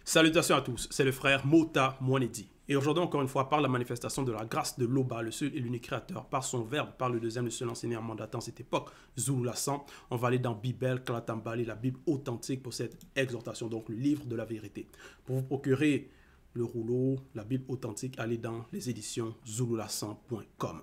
Salutations à tous, c'est le frère Mota Mwanedi. Et aujourd'hui, encore une fois, par la manifestation de la grâce de l'Oba, le seul et l'unique créateur, par son verbe, par le deuxième, le seul enseigné en mandatant cette époque, Zulu Lassan, on va aller dans Bible Kalatambali, la Bible authentique pour cette exhortation, donc le livre de la vérité. Pour vous procurer le rouleau, la Bible authentique, allez dans les éditions zululassan.com.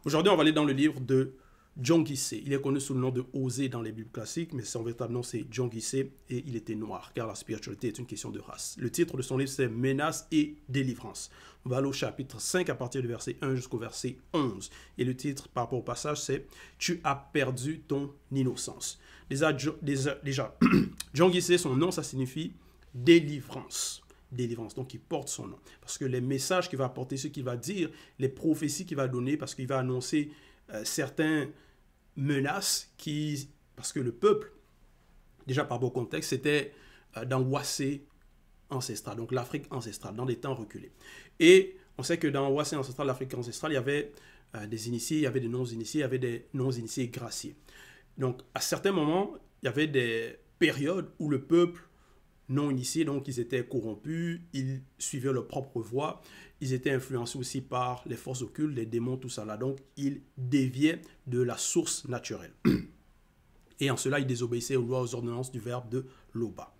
Aujourd'hui, on va aller dans le livre de John Guissé. Il est connu sous le nom de Osée dans les Bibles classiques, mais son véritable nom c'est John Guissé et il était noir, car la spiritualité est une question de race. Le titre de son livre c'est Menaces et délivrance. On va aller au chapitre 5 à partir du verset 1 jusqu'au verset 11. Et le titre par rapport au passage c'est Tu as perdu ton innocence. Déjà John Guissé, son nom ça signifie délivrance. Délivrance, donc il porte son nom. Parce que les messages qu'il va apporter, ce qu'il va dire, les prophéties qu'il va donner, parce qu'il va annoncer certains menaces parce que le peuple, déjà par beau contexte, c'était dans Wassé ancestral, donc l'Afrique ancestrale, dans des temps reculés. Et on sait que dans Wassé ancestral, l'Afrique ancestrale, il y avait des initiés, il y avait des non-initiés, il y avait des non-initiés graciés. Donc à certains moments, il y avait des périodes où le peuple non initiés, donc ils étaient corrompus, ils suivaient leur propre voie, ils étaient influencés aussi par les forces occultes, les démons, tout ça là, donc ils déviaient de la source naturelle. Et en cela, ils désobéissaient aux lois, aux ordonnances du verbe de l'Oba.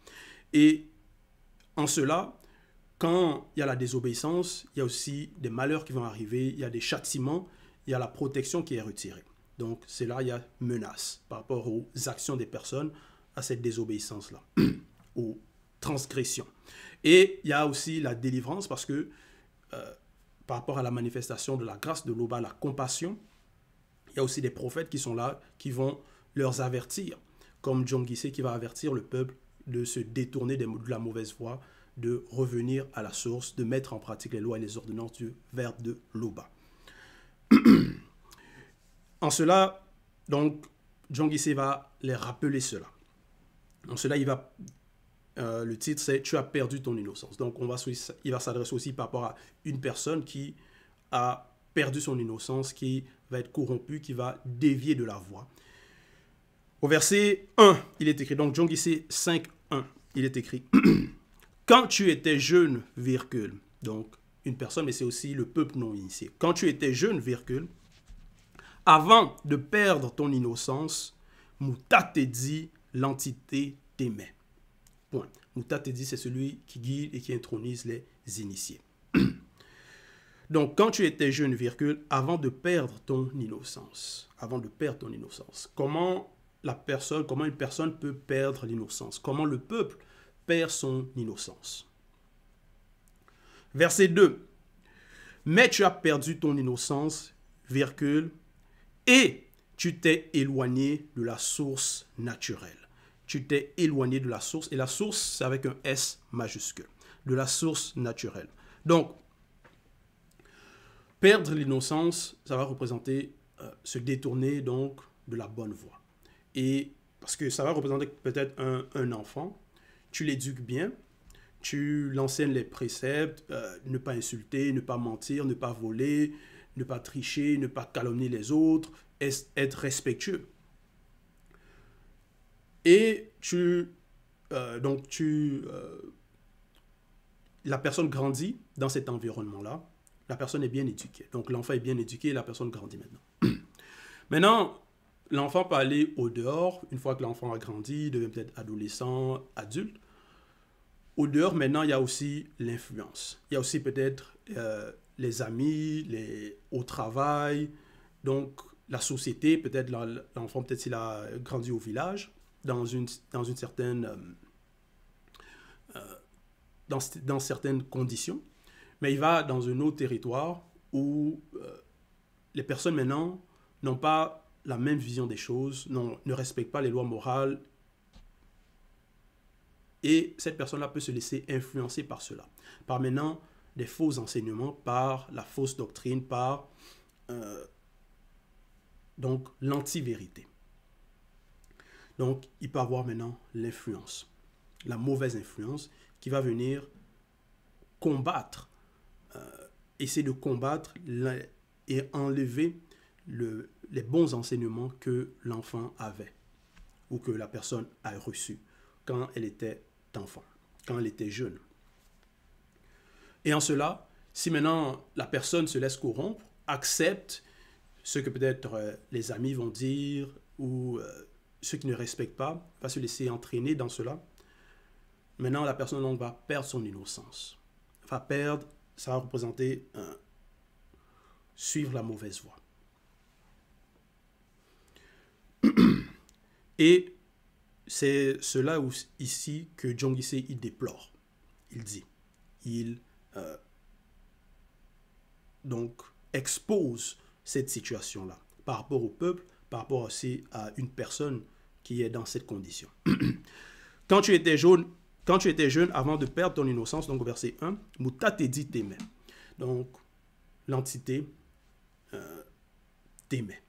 Et en cela, quand il y a la désobéissance, il y a aussi des malheurs qui vont arriver, il y a des châtiments, il y a la protection qui est retirée. Donc c'est là, il y a menace par rapport aux actions des personnes à cette désobéissance-là, aux transgression. Et il y a aussi la délivrance parce que par rapport à la manifestation de la grâce de l'Oba, la compassion, il y a aussi des prophètes qui sont là, qui vont leur avertir, comme John Guissé qui va avertir le peuple de se détourner de la mauvaise voie, de revenir à la source, de mettre en pratique les lois et les ordonnances du verbe de l'Oba. En cela, donc, John Guissé va les rappeler cela. En cela, il va le titre c'est Tu as perdu ton innocence. Donc il va s'adresser aussi par rapport à une personne qui a perdu son innocence, qui va être corrompue, qui va dévier de la voie. Au verset 1, il est écrit, donc John Guissé 5, 1, il est écrit Quand tu étais jeune, virgule, donc une personne, mais c'est aussi le peuple non initié. Quand tu étais jeune, virgule, avant de perdre ton innocence, Mouta te dit, l'entité t'aimait. Point. Mouta te dit, c'est celui qui guide et qui intronise les initiés. Donc, quand tu étais jeune, virgule, avant de perdre ton innocence, comment une personne peut perdre l'innocence? Comment le peuple perd son innocence? Verset 2. Mais tu as perdu ton innocence, virgule, et tu t'es éloigné de la source naturelle. Tu t'es éloigné de la source, et la source, c'est avec un S majuscule, de la source naturelle. Donc, perdre l'innocence, ça va représenter se détourner donc de la bonne voie. Et parce que ça va représenter peut-être un enfant, tu l'éduques bien, tu l'enseignes les préceptes, ne pas insulter, ne pas mentir, ne pas voler, ne pas tricher, ne pas calomnier les autres, être respectueux. Et la personne grandit dans cet environnement-là. La personne est bien éduquée. Donc l'enfant est bien éduqué et la personne grandit maintenant. Maintenant, l'enfant peut aller au dehors. Une fois que l'enfant a grandi, il devient peut-être adolescent, adulte. Au dehors, maintenant, il y a aussi l'influence. Il y a aussi peut-être les amis, au travail. Donc la société, peut-être l'enfant, peut-être s'il a grandi au village, dans certaines conditions, mais il va dans un autre territoire où les personnes maintenant n'ont pas la même vision des choses, ne respectent pas les lois morales, et cette personne-là peut se laisser influencer par cela, par maintenant des faux enseignements, par la fausse doctrine, par donc l'anti-vérité. Donc, il peut avoir maintenant l'influence, la mauvaise influence qui va venir combattre, essayer de combattre et enlever les bons enseignements que l'enfant avait ou que la personne a reçus quand elle était enfant. quand elle était jeune. Et en cela, si maintenant la personne se laisse corrompre, accepte ce que peut-être les amis vont dire ou ceux qui ne respectent pas, va se laisser entraîner dans cela, maintenant la personne donc, va perdre son innocence. Va perdre, ça va représenter suivre la mauvaise voie. Et c'est cela où, ici que Jeong Il-se il déplore. Il dit, il donc expose cette situation-là par rapport au peuple, par rapport aussi à une personne qui est dans cette condition. Quand tu étais jeune, avant de perdre ton innocence, donc au verset 1, Muta te dit t'aimait. Donc, l'entité t'aimait.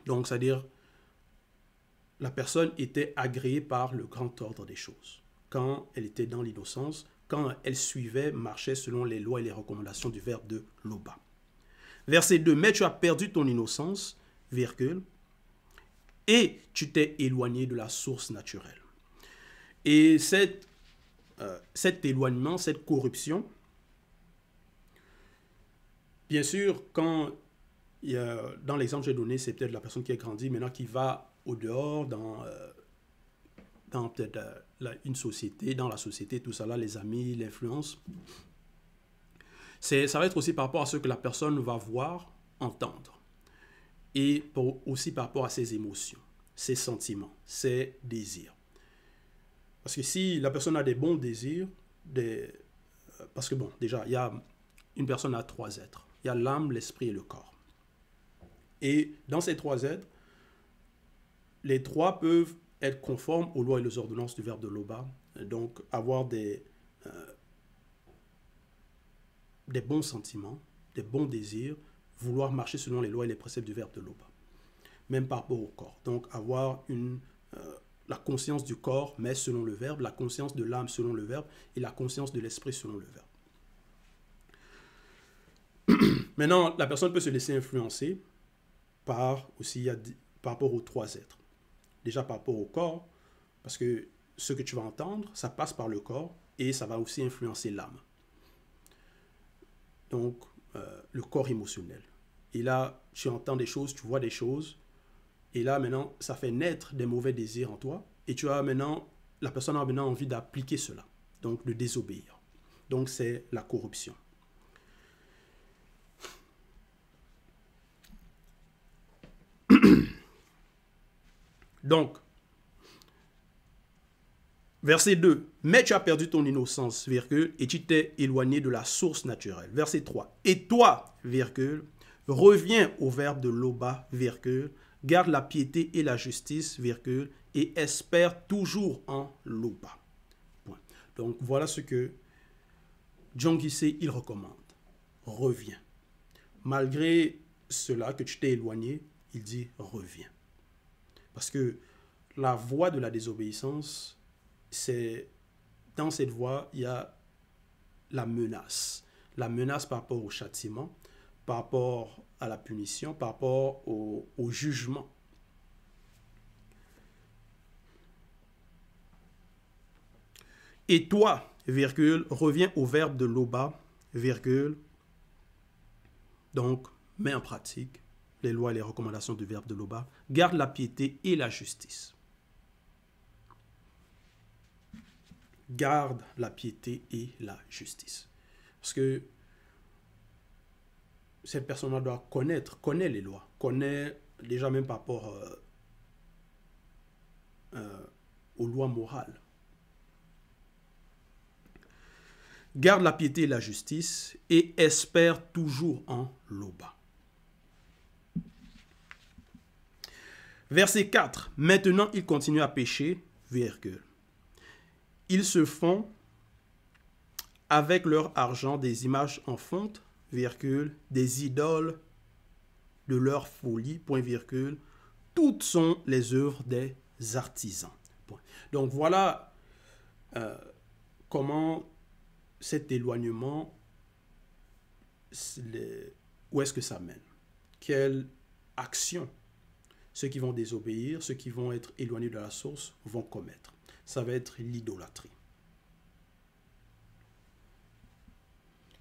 Donc, c'est-à-dire, la personne était agréée par le grand ordre des choses. Quand elle était dans l'innocence, quand elle suivait, marchait selon les lois et les recommandations du verbe de Loba. Verset 2, mais tu as perdu ton innocence, virgule, et tu t'es éloigné de la source naturelle. Et cet éloignement, cette corruption, bien sûr, quand il y a, dans l'exemple que j'ai donné, c'est peut-être la personne qui a grandi, maintenant qui va au dehors, dans peut-être une société, dans la société, tout ça là, les amis, l'influence. Ça va être aussi par rapport à ce que la personne va voir, entendre. Et aussi par rapport à ses émotions, ses sentiments, ses désirs. Parce que si la personne a des bons désirs, parce que bon, déjà, une personne a 3 êtres. Il y a l'âme, l'esprit et le corps. Et dans ces 3 êtres, les 3 peuvent être conformes aux lois et aux ordonnances du verbe de Loba, donc avoir des bons sentiments, des bons désirs, vouloir marcher selon les lois et les préceptes du verbe de Loba. Même par rapport au corps. Donc avoir la conscience du corps, mais selon le verbe, la conscience de l'âme selon le verbe, et la conscience de l'esprit selon le verbe. Maintenant, la personne peut se laisser influencer par rapport aux 3 êtres. Déjà par rapport au corps, parce que ce que tu vas entendre, ça passe par le corps, et ça va aussi influencer l'âme. Donc, le corps émotionnel. Et là, tu entends des choses, tu vois des choses, et là, maintenant, ça fait naître des mauvais désirs en toi, et la personne a maintenant envie d'appliquer cela, donc de désobéir. Donc, c'est la corruption. Donc, verset 2, mais tu as perdu ton innocence, virgule, et tu t'es éloigné de la source naturelle. Verset 3, et toi, virgule, reviens au verbe de Loba, virgule, garde la piété et la justice, virgule, et espère toujours en Loba. Point. Donc, voilà ce que Jeong Il-se, il recommande. Reviens. Malgré cela, que tu t'es éloigné, il dit reviens. Parce que la voie de la désobéissance, c'est dans cette voie, il y a la menace. La menace par rapport au châtiment, par rapport à la punition, par rapport au jugement. Et toi, virgule, reviens au verbe de Loba, virgule, donc mets en pratique les lois et les recommandations du verbe de Loba, garde la piété et la justice. Garde la piété et la justice. Parce que cette personne-là doit connaît les lois, connaît déjà même par rapport aux lois morales. Garde la piété et la justice et espère toujours en Loba. Verset 4. Maintenant, ils continuent à pécher, virgule. Ils se font avec leur argent des images en fonte, virgule, des idoles de leur folie, point virgule. Toutes sont les œuvres des artisans. Point. Donc voilà comment cet éloignement, où est-ce que ça mène? Quelle action ceux qui vont désobéir, ceux qui vont être éloignés de la source vont commettre? Ça va être l'idolâtrie.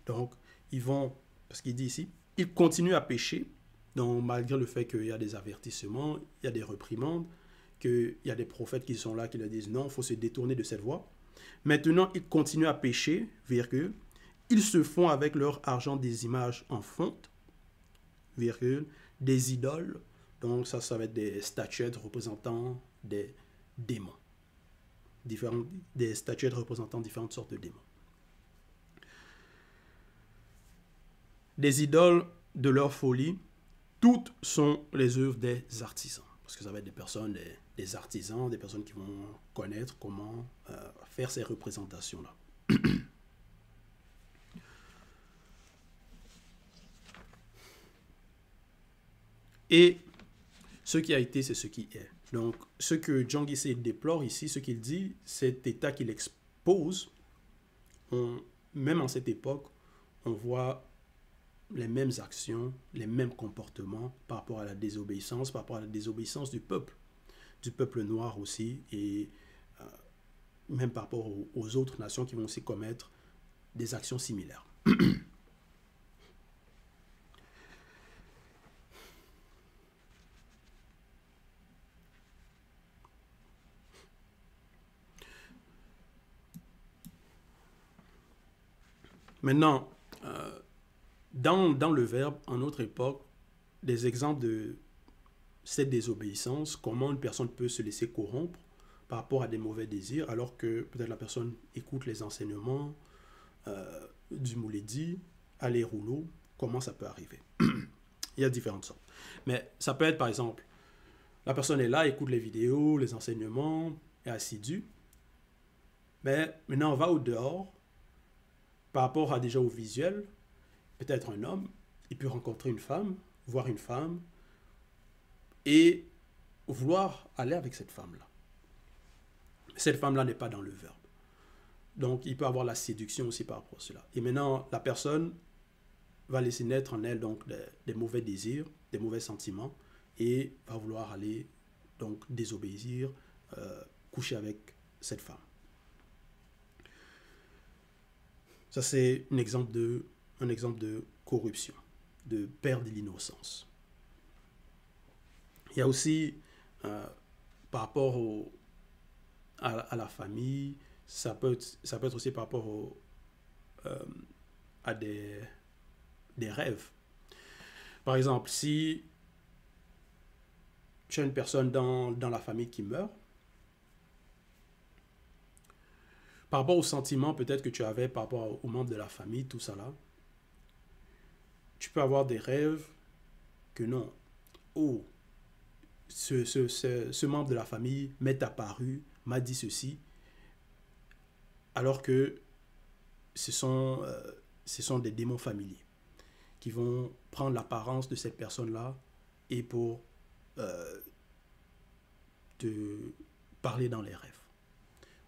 Donc, ils vont, parce qu'il dit ici, ils continuent à pécher, donc malgré le fait qu'il y a des avertissements, il y a des reprimandes, qu'il y a des prophètes qui sont là, qui leur disent non, il faut se détourner de cette voie. Maintenant, ils continuent à pécher, virgule, ils se font avec leur argent des images en fonte, virgule, des idoles, donc ça va être des statuettes représentant des démons, des statuettes représentant différentes sortes de démons. Des idoles de leur folie, toutes sont les œuvres des artisans. Parce que ça va être des personnes, des artisans, des personnes qui vont connaître comment faire ces représentations-là. Et ce qui a été, c'est ce qui est. Donc, ce que John Guissé déplore ici, ce qu'il dit, cet état qu'il expose, même en cette époque, on voit les mêmes actions, les mêmes comportements par rapport à la désobéissance, par rapport à la désobéissance du peuple noir aussi, et même par rapport aux autres nations qui vont aussi commettre des actions similaires. Maintenant, dans le Verbe, en notre époque, des exemples de cette désobéissance, comment une personne peut se laisser corrompre par rapport à des mauvais désirs, alors que peut-être la personne écoute les enseignements du Mouledi, à les rouleaux, comment ça peut arriver. Il y a différentes sortes. Mais ça peut être, par exemple, la personne est là, écoute les vidéos, les enseignements, est assidue, mais maintenant on va au dehors, par rapport à déjà au visuel, peut-être un homme, il peut rencontrer une femme, voir une femme, et vouloir aller avec cette femme-là. Cette femme-là n'est pas dans le verbe. Donc, il peut avoir la séduction aussi par rapport à cela. Et maintenant, la personne va laisser naître en elle donc des mauvais désirs, des mauvais sentiments, et va vouloir aller donc désobéir, coucher avec cette femme. Ça, c'est un exemple de corruption, de perte de l'innocence. Il y a aussi, par rapport à la famille, ça peut être aussi par rapport à des rêves. Par exemple, si tu as une personne dans la famille qui meurt, par rapport aux sentiments peut-être que tu avais par rapport aux membres de la famille, tout ça là, tu peux avoir des rêves que non, oh, ce membre de la famille m'est apparu, m'a dit ceci, alors que ce sont des démons familiers qui vont prendre l'apparence de cette personne-là et pour te parler dans les rêves,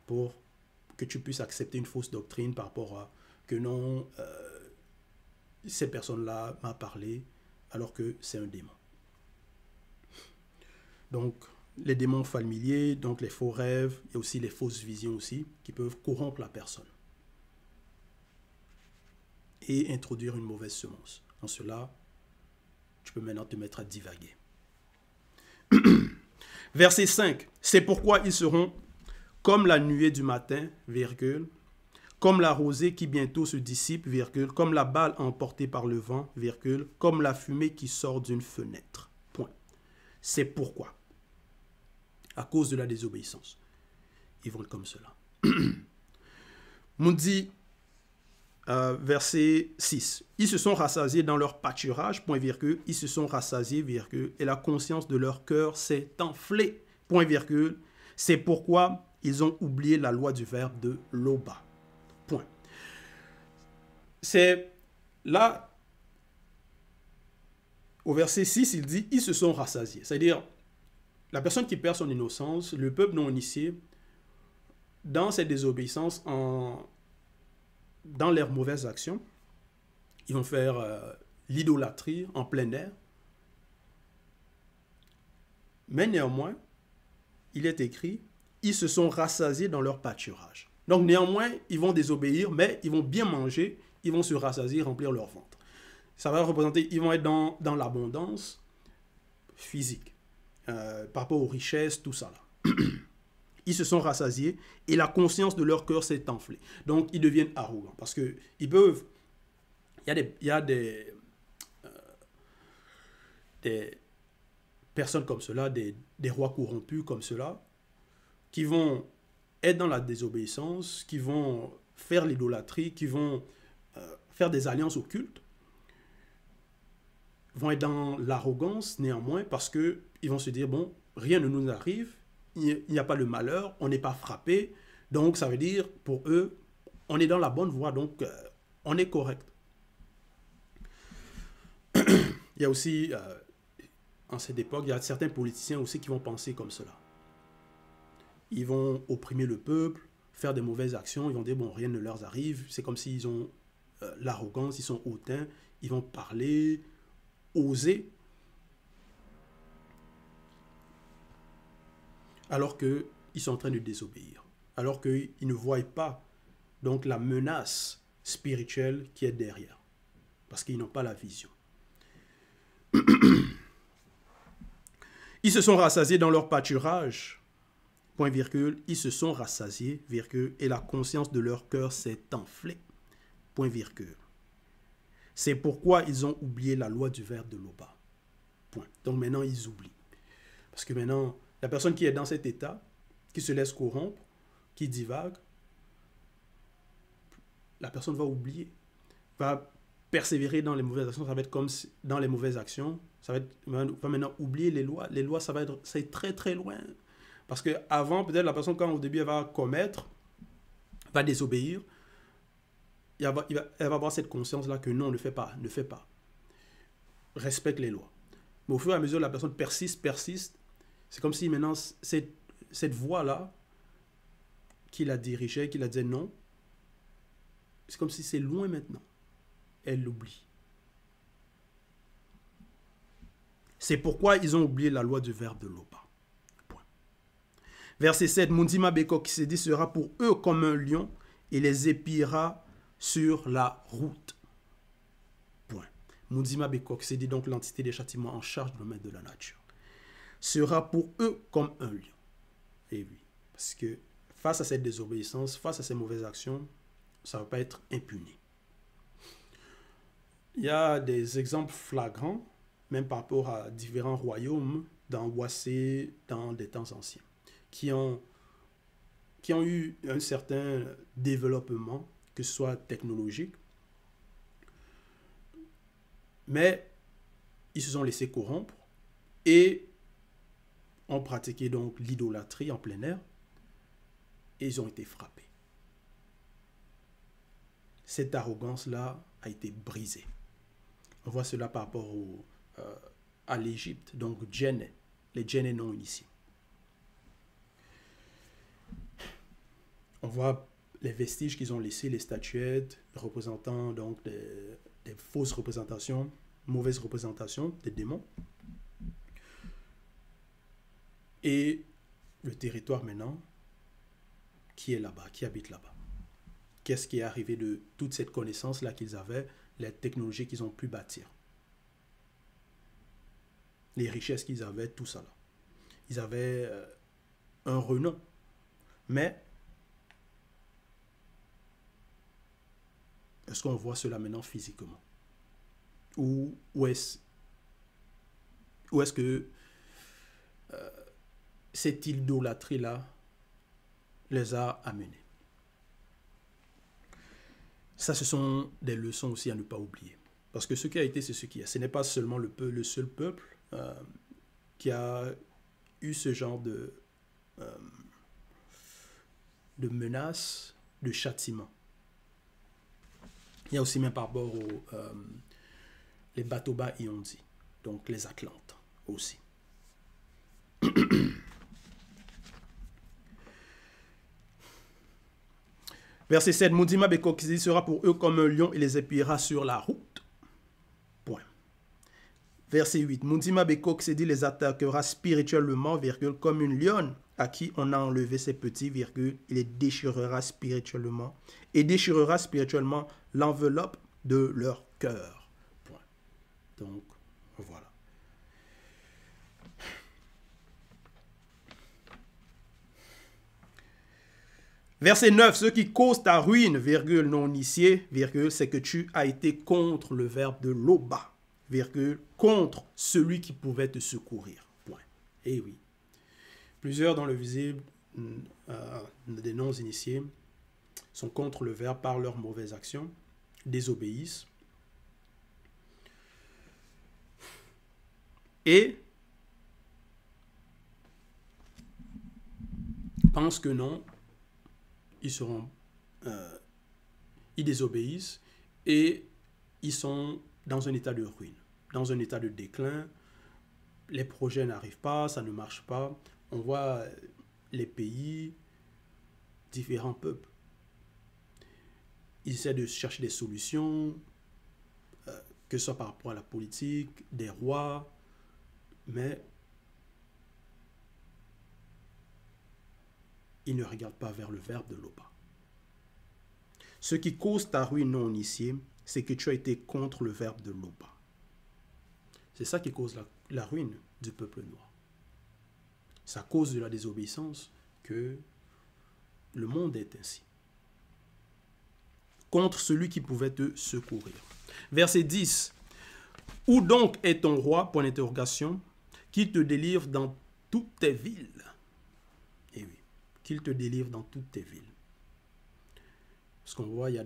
pour que tu puisses accepter une fausse doctrine par rapport à que non, cette personne-là m'a parlé alors que c'est un démon. Donc, les démons familiers, donc les faux rêves, et aussi les fausses visions aussi, qui peuvent corrompre la personne et introduire une mauvaise semence. En cela, tu peux maintenant te mettre à divaguer. Verset 5. C'est pourquoi ils seront comme la nuée du matin, virgule, comme la rosée qui bientôt se dissipe, virgule, comme la balle emportée par le vent, virgule, comme la fumée qui sort d'une fenêtre. Point. C'est pourquoi. À cause de la désobéissance. Ils vont être comme cela. Moudi, verset 6. Ils se sont rassasiés dans leur pâturage, point virgule. Ils se sont rassasiés, virgule. Et la conscience de leur cœur s'est enflée, point virgule. C'est pourquoi ils ont oublié la loi du verbe de Loba. Point. C'est là, au verset 6, il dit, ils se sont rassasiés. C'est-à-dire, la personne qui perd son innocence, le peuple non initié, dans cette désobéissance, dans leurs mauvaises actions, ils vont faire l'idolâtrie en plein air. Mais néanmoins, il est écrit, ils se sont rassasiés dans leur pâturage. Donc néanmoins, ils vont désobéir, mais ils vont bien manger, ils vont se rassasier, remplir leur ventre. Ça va représenter, ils vont être dans l'abondance physique, par rapport aux richesses, tout ça là. Ils se sont rassasiés et la conscience de leur cœur s'est enflée. Donc, ils deviennent arrogants parce que ils peuvent... Il y a des personnes comme cela, des rois corrompus comme cela, qui vont être dans la désobéissance, qui vont faire l'idolâtrie, qui vont faire des alliances occultes, vont être dans l'arrogance néanmoins parce qu'ils vont se dire, bon, rien ne nous arrive, il n'y a pas de malheur, on n'est pas frappé, donc ça veut dire, pour eux, on est dans la bonne voie, donc on est correct. Il y a aussi, en cette époque, il y a certains politiciens aussi qui vont penser comme cela. Ils vont opprimer le peuple, faire des mauvaises actions, ils vont dire, bon, rien ne leur arrive, c'est comme s'ils ont l'arrogance, ils sont hautains, ils vont parler, oser, alors qu'ils sont en train de désobéir, alors qu'ils ne voient pas donc la menace spirituelle qui est derrière, parce qu'ils n'ont pas la vision. Ils se sont rassasiés dans leur pâturage, point virgule, ils se sont rassasiés, virgule, et la conscience de leur cœur s'est enflée, point virgule. C'est pourquoi ils ont oublié la loi du ver de l'Oba. Point. Donc maintenant, ils oublient. Parce que maintenant, la personne qui est dans cet état, qui se laisse corrompre, qui divague, la personne va oublier, va persévérer dans les mauvaises actions, ça va être comme dans les mauvaises actions, va maintenant oublier les lois. Les lois, c'est très très loin. Parce qu'avant, peut-être la personne, quand au début elle va commettre, va désobéir, elle va avoir cette conscience-là que non, ne fais pas, respecte les lois. Mais au fur et à mesure, la personne persiste, c'est comme si maintenant, cette voie-là, qui la dirigeait, qui la disait non, c'est comme si c'est loin maintenant. Elle l'oublie. C'est pourquoi ils ont oublié la loi du verbe de l'Oba. Verset 7, Mundima Beko qui s'est dit sera pour eux comme un lion et les épiera sur la route. Point. Mundima Beko qui s'est dit donc l'entité des châtiments en charge du domaine de la nature. Sera pour eux comme un lion. Et oui, parce que face à cette désobéissance, face à ces mauvaises actions, ça ne va pas être impuni. Il y a des exemples flagrants, même par rapport à différents royaumes dans Wassé, dans des temps anciens, qui ont eu un certain développement, que ce soit technologique, mais ils se sont laissés corrompre et ont pratiqué donc l'idolâtrie en plein air et ils ont été frappés. Cette arrogance-là a été brisée. On voit cela par rapport à l'Égypte, donc Djenné, les Djenné non initiés. On voit les vestiges qu'ils ont laissés, les statuettes représentant donc des fausses représentations, mauvaises représentations des démons. Et le territoire maintenant qui est là-bas, qui habite là-bas. Qu'est-ce qui est arrivé de toute cette connaissance-là qu'ils avaient, les technologies qu'ils ont pu bâtir, les richesses qu'ils avaient, tout ça là. Ils avaient un renom, mais est-ce qu'on voit cela maintenant physiquement? Ou est-ce que cette idolâtrie-là les a amenés? Ça, ce sont des leçons aussi à ne pas oublier. Parce que ce qui a été, c'est ce qui est. Ce n'est pas seulement le seul peuple qui a eu ce genre de menaces, de châtiments. Il y a aussi même par rapport les Batoba Iondi, donc les Atlantes aussi. Verset 7, Mundima Bekokisi sera pour eux comme un lion et les épiera sur la route. Point. Verset 8, Mundima Bekokisi les attaquera spirituellement, virgule, comme une lionne à qui on a enlevé ses petits virgules, il les déchirera spirituellement et déchirera spirituellement l'enveloppe de leur cœur. Point. Donc, voilà. Verset 9, ce qui cause ta ruine, virgule, non initié, virgule, c'est que tu as été contre le verbe de loba, virgule, contre celui qui pouvait te secourir. Point. Eh oui. Plusieurs dans le visible des non-initiés sont contre le verbe par leurs mauvaises actions, désobéissent et pensent que non, ils désobéissent et ils sont dans un état de ruine, dans un état de déclin. Les projets n'arrivent pas, ça ne marche pas. On voit les pays, différents peuples. Ils essaient de chercher des solutions, que ce soit par rapport à la politique, des rois, mais ils ne regardent pas vers le verbe de Loba. Ce qui cause ta ruine non initiée, c'est que tu as été contre le verbe de Loba. C'est ça qui cause la ruine du peuple noir. C'est à cause de la désobéissance que le monde est ainsi. Contre celui qui pouvait te secourir. Verset 10. Où donc est ton roi, point d'interrogation, qui te délivre dans toutes tes villes? Eh oui, qu'il te délivre dans toutes tes villes. Parce qu'on voit, il y a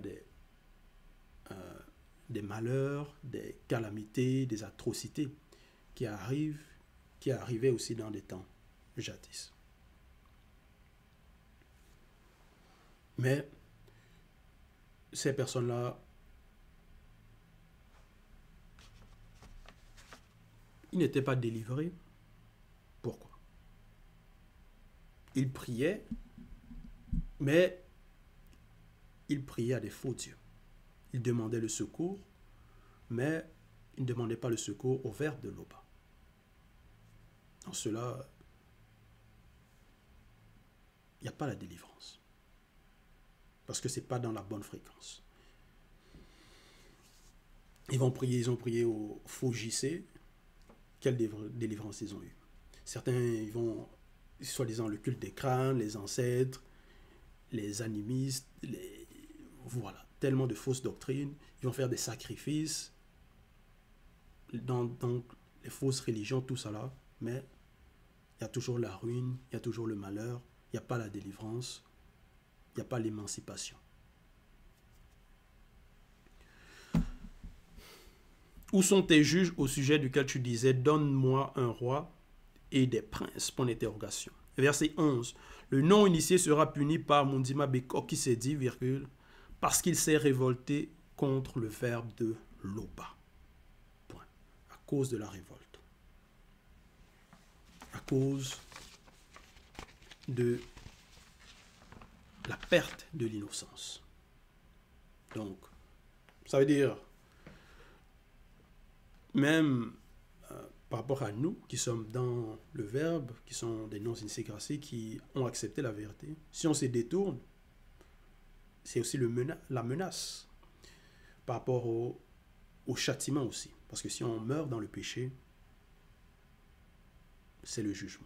des malheurs, des calamités, des atrocités qui arrivaient aussi dans des temps jadis. Mais ces personnes-là, ils n'étaient pas délivrés. Pourquoi? Ils priaient, mais ils priaient à des faux dieux. Ils demandaient le secours, mais ils ne demandaient pas le secours au verbe de Loba. Dans cela, il n'y a pas la délivrance. Parce que ce n'est pas dans la bonne fréquence. Ils ont prié au faux JC. Quelle délivrance ils ont eu? Certains, ils vont, soi-disant, le culte des crânes, les ancêtres, les animistes, voilà, tellement de fausses doctrines. Ils vont faire des sacrifices dans les fausses religions, tout ça là. Mais il y a toujours la ruine, il y a toujours le malheur, il n'y a pas la délivrance, il n'y a pas l'émancipation. Où sont tes juges au sujet duquel tu disais « Donne-moi un roi et des princes » point d'interrogation. Verset 11. Le non-initié sera puni par Mundima Beko qui s'est dit, virgule, parce qu'il s'est révolté contre le verbe de Loba. Point. À cause de la révolte. À cause de la perte de l'innocence. Donc, ça veut dire, même par rapport à nous, qui sommes dans le verbe, qui sont des non-initiés graciés, qui ont accepté la vérité, si on se détourne, c'est aussi la menace par rapport au châtiment aussi. Parce que si on meurt dans le péché, c'est le jugement.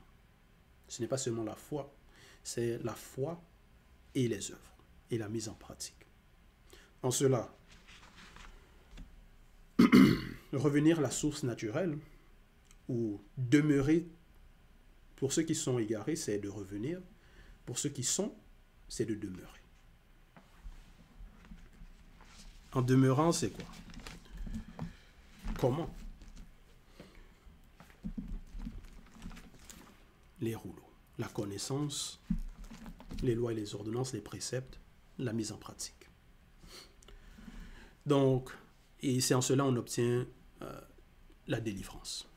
Ce n'est pas seulement la foi, c'est la foi et les œuvres, et la mise en pratique. En cela, revenir à la source naturelle, ou demeurer, pour ceux qui sont égarés, c'est de revenir. Pour ceux qui sont, c'est de demeurer. En demeurant, c'est quoi? Comment? Les rouleaux, la connaissance, les lois et les ordonnances, les préceptes, la mise en pratique. Donc, et c'est en cela qu'on obtient la délivrance.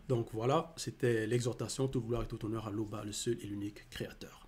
Donc voilà, c'était l'exhortation, tout gloire et tout honneur à Loba, le seul et l'unique créateur.